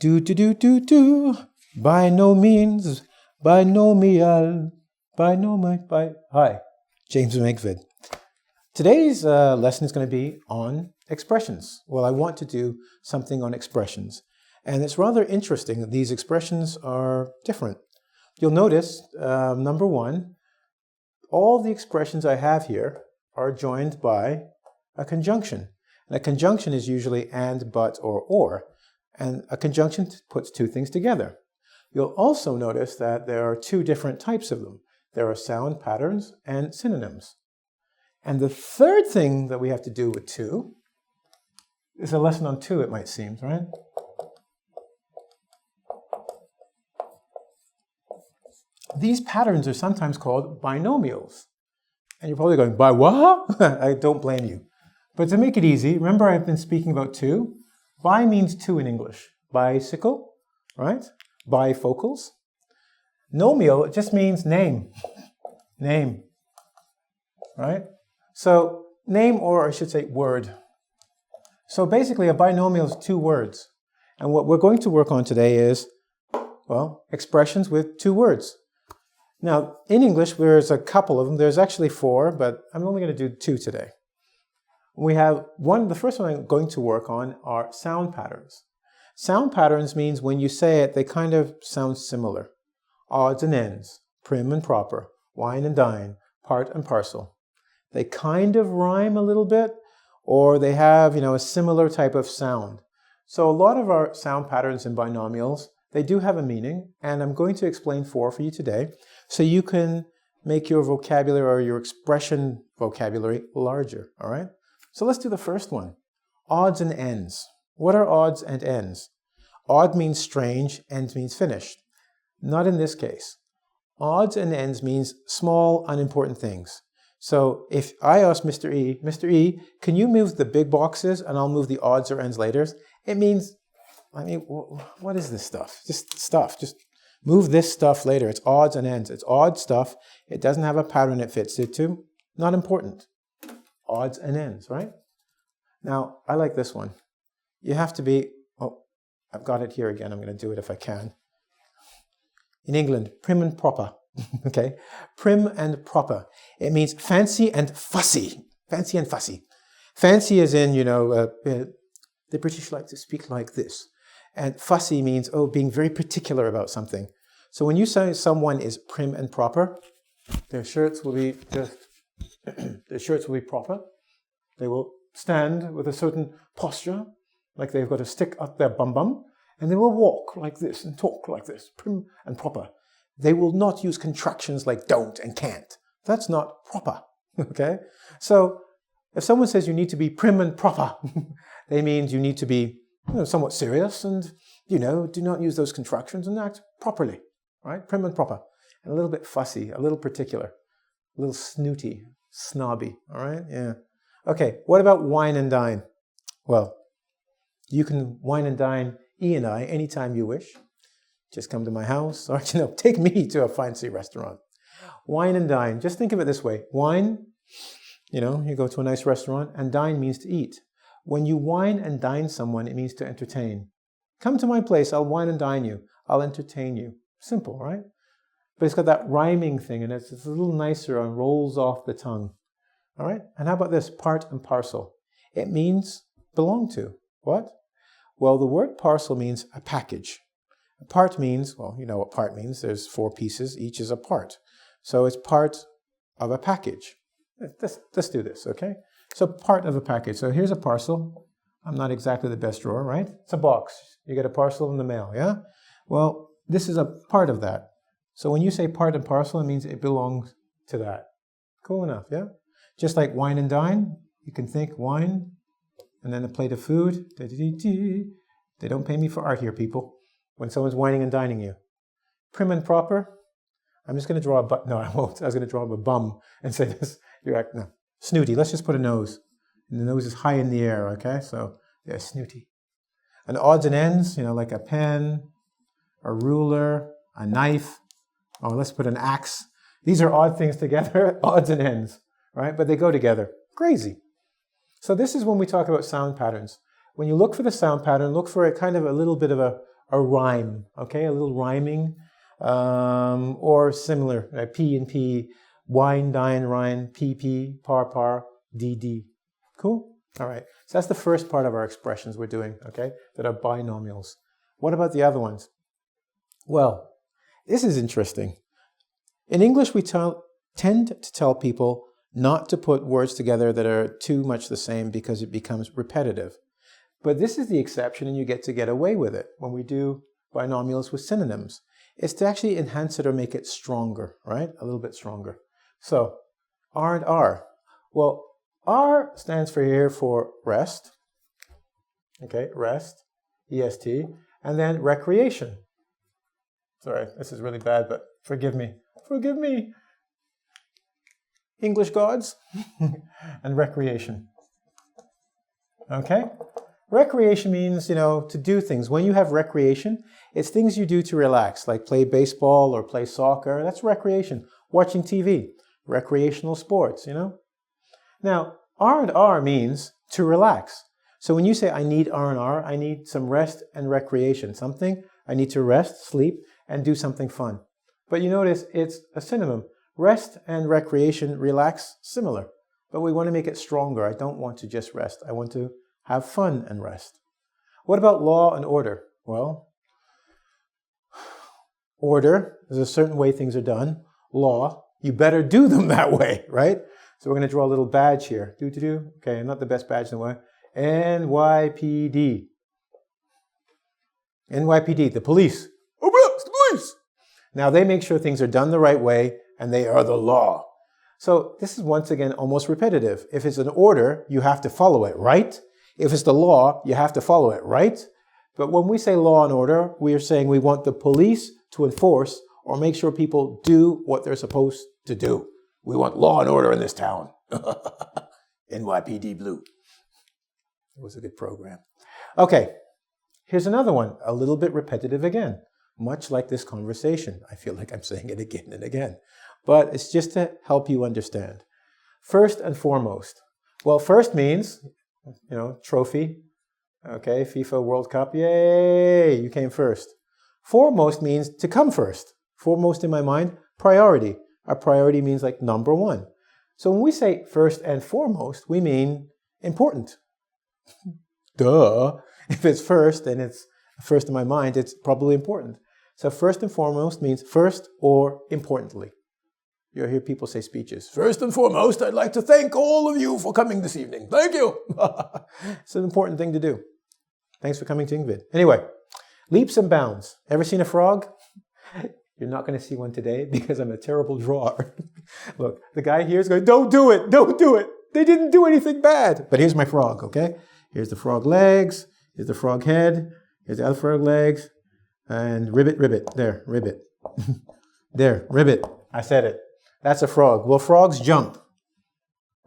Do. By no means, binomial, Hi, James from EngVid. Today's lesson is going to be on expressions. Well, I want to do something on expressions. And it's rather interesting that these expressions are different. You'll notice, number one, all the expressions I have here are joined by a conjunction. And a conjunction is usually and, but, or. And a conjunction puts two things together. You'll also notice that there are two different types of them. There are sound patterns and synonyms. And the third thing that we have to do with two is a lesson on two, it might seem, right? These patterns are sometimes called binomials. And you're probably going, by what? I don't blame you. But to make it easy, remember I've been speaking about two? Bi means two in English. Bicycle, right? Bifocals. Nomial just means name. Name, right? So name, or I should say word. So basically a binomial is two words. And what we're going to work on today is, well, expressions with two words. Now, in English, there's a couple of them. There's actually four, but I'm only going to do two today. We have one, the first one I'm going to work on are sound patterns. Sound patterns means when you say it, they kind of sound similar. Odds and ends, prim and proper, wine and dine, part and parcel. They kind of rhyme a little bit, or they have, a similar type of sound. So a lot of our sound patterns in binomials, they do have a meaning, and I'm going to explain four for you today, so you can make your vocabulary or your expression vocabulary larger, all right? So let's do the first one. Odds and ends. What are odds and ends? Odd means strange, ends means finished. Not in this case. Odds and ends means small, unimportant things. So if I ask Mr. E, can you move the big boxes and I'll move the odds or ends later? It means, what is this stuff? Just stuff. Just move this stuff later. It's odds and ends. It's odd stuff. It doesn't have a pattern it fits into. Not important. Odds and ends, right? Now, I like this one. You have to be, I've got it here again. I'm going to do it if I can. In England, prim and proper, okay? Prim and proper. It means fancy and fussy. Fancy and fussy. Fancy as in, the British like to speak like this. And fussy means, being very particular about something. So when you say someone is prim and proper, their shirts will be proper. They will stand with a certain posture, like they've got a stick up their bum, and they will walk like this and talk like this, prim and proper. They will not use contractions like don't and can't. That's not proper, okay? So if someone says you need to be prim and proper, they mean you need to be somewhat serious and, do not use those contractions and act properly, right? Prim and proper. And a little bit fussy, a little particular, a little snooty, snobby, all right? Yeah. Okay, what about wine and dine? Well, you can wine and dine E and I anytime you wish. Just come to my house or, take me to a fancy restaurant. Wine and dine, just think of it this way. Wine, you go to a nice restaurant, and dine means to eat. When you wine and dine someone, it means to entertain. Come to my place, I'll wine and dine you. I'll entertain you. Simple, right? But it's got that rhyming thing, and it's a little nicer and rolls off the tongue. All right? And how about this, part and parcel? It means belong to. What? Well, the word parcel means a package. A part means, well, you know what part means. There's four pieces. Each is a part. So it's part of a package. Let's do this, okay? So part of a package. So here's a parcel. I'm not exactly the best drawer, right? It's a box. You get a parcel in the mail, yeah? Well, this is a part of that. So when you say part and parcel, it means it belongs to that. Cool enough, yeah? Just like wine and dine, you can think wine, and then a plate of food. They don't pay me for art here, people, when someone's wining and dining you. Prim and proper, I'm just going to draw a butt. No, I won't. I was going to draw a bum and say this. No. Snooty, let's just put a nose. And the nose is high in the air, okay? So, yeah, snooty. And odds and ends, like a pen, a ruler, a knife. Oh, let's put an axe. These are odd things together, odds and ends, right? But they go together. Crazy. So this is when we talk about sound patterns. When you look for the sound pattern, look for a kind of a little bit of a a rhyme, okay? A little rhyming or similar, P and P, wine, dine, rhyme, PP, par, DD. Cool? All right. So that's the first part of our expressions we're doing, okay, that are binomials. What about the other ones? Well, this is interesting. In English, we tend to tell people not to put words together that are too much the same because it becomes repetitive. But this is the exception, and you get to get away with it when we do binomials with synonyms. It's to actually enhance it or make it stronger, right? A little bit stronger. So, R and R. Well, R stands for rest. Okay, rest, EST, and then recreation. Sorry, this is really bad, but forgive me. Forgive me. English gods. And recreation. Okay? Recreation means, to do things. When you have recreation, it's things you do to relax, like play baseball or play soccer. That's recreation. Watching TV. Recreational sports, Now, R and R means to relax. So when you say, I need R and R, I need some rest and recreation. Something, I need to rest, sleep, and do something fun. But you notice it's a synonym. Rest and recreation, relax, similar. But we want to make it stronger. I don't want to just rest. I want to have fun and rest. What about law and order? Well, order is a certain way things are done. Law, you better do them that way, right? So we're going to draw a little badge here. Okay, I'm not the best badge in the way. NYPD. NYPD, the police. Oh, it's the police! Now they make sure things are done the right way, and they are the law. So this is once again almost repetitive. If it's an order, you have to follow it, right? If it's the law, you have to follow it, right? But when we say law and order, we are saying we want the police to enforce or make sure people do what they're supposed to do. We want law and order in this town. NYPD Blue. It was a good program. Okay, here's another one, a little bit repetitive again, much like this conversation. I feel like I'm saying it again and again, but it's just to help you understand. First and foremost. Well, first means, trophy. Okay, FIFA World Cup, yay, you came first. Foremost means to come first. Foremost in my mind, priority. Our priority means like number one. So when we say first and foremost, we mean important. Duh. If it's first and it's first in my mind, it's probably important. So first and foremost means first or importantly. You'll hear people say speeches. First and foremost, I'd like to thank all of you for coming this evening. Thank you. It's an important thing to do. Thanks for coming to EngVid. Anyway, leaps and bounds. Ever seen a frog? You're not going to see one today because I'm a terrible drawer. Look, the guy here is going, don't do it, don't do it. They didn't do anything bad. But here's my frog, okay? Here's the frog legs, here's the frog head, here's the other frog legs, and ribbit, there, ribbit. There, ribbit, I said it. That's a frog. Well, frogs jump,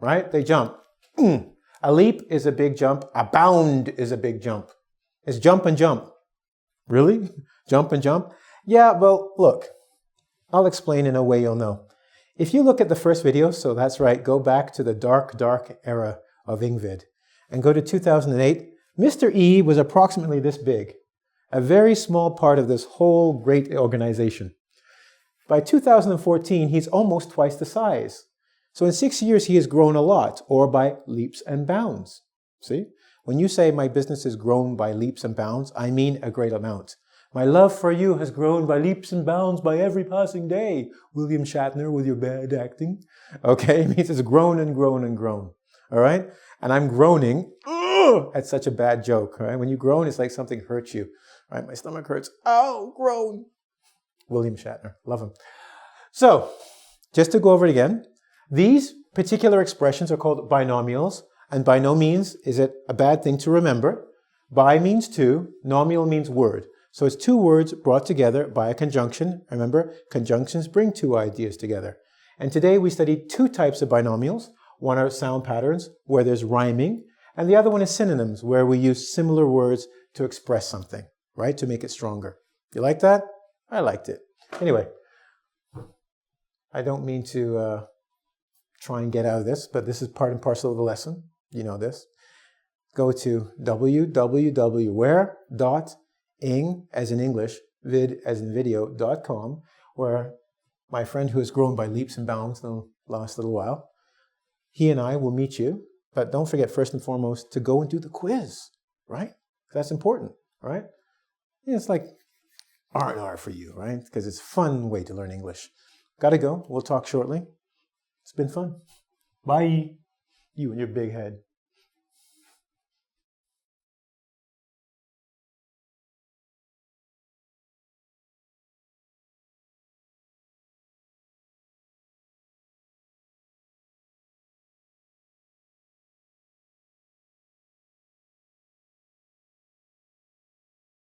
right? They jump. A leap is a big jump. A bound is a big jump. It's jump and jump. Really? Jump and jump? Yeah, well, look, I'll explain in a way you'll know. If you look at the first video, so that's right, go back to the dark era of EngVid and go to 2008, Mr. E was approximately this big, a very small part of this whole great organization. By 2014, he's almost twice the size. So in 6 years, he has grown a lot, or by leaps and bounds. See? When you say my business has grown by leaps and bounds, I mean a great amount. My love for you has grown by leaps and bounds by every passing day. William Shatner with your bad acting. Okay, it means it's grown and grown and grown. All right? And I'm groaning at such a bad joke. Right? When you groan, it's like something hurts you. Right? My stomach hurts. Ow, groan. William Shatner. Love him. So, just to go over it again, these particular expressions are called binomials. And by no means is it a bad thing to remember. Bi means two. Nomial means word. So it's two words brought together by a conjunction. Remember, conjunctions bring two ideas together. And today we studied two types of binomials. One are sound patterns, where there's rhyming, and the other one is synonyms, where we use similar words to express something, right? To make it stronger. You like that? I liked it. Anyway, I don't mean to try and get out of this, but this is part and parcel of the lesson. You know this. Go to www.where.EngVid.com ing as in English, vid as in video.com, where my friend who has grown by leaps and bounds in the last little while, he and I will meet you. But don't forget, first and foremost, to go and do the quiz, right? That's important, right? It's like R&R for you, right? Because it's a fun way to learn English. Gotta go. We'll talk shortly. It's been fun. Bye. You and your big head.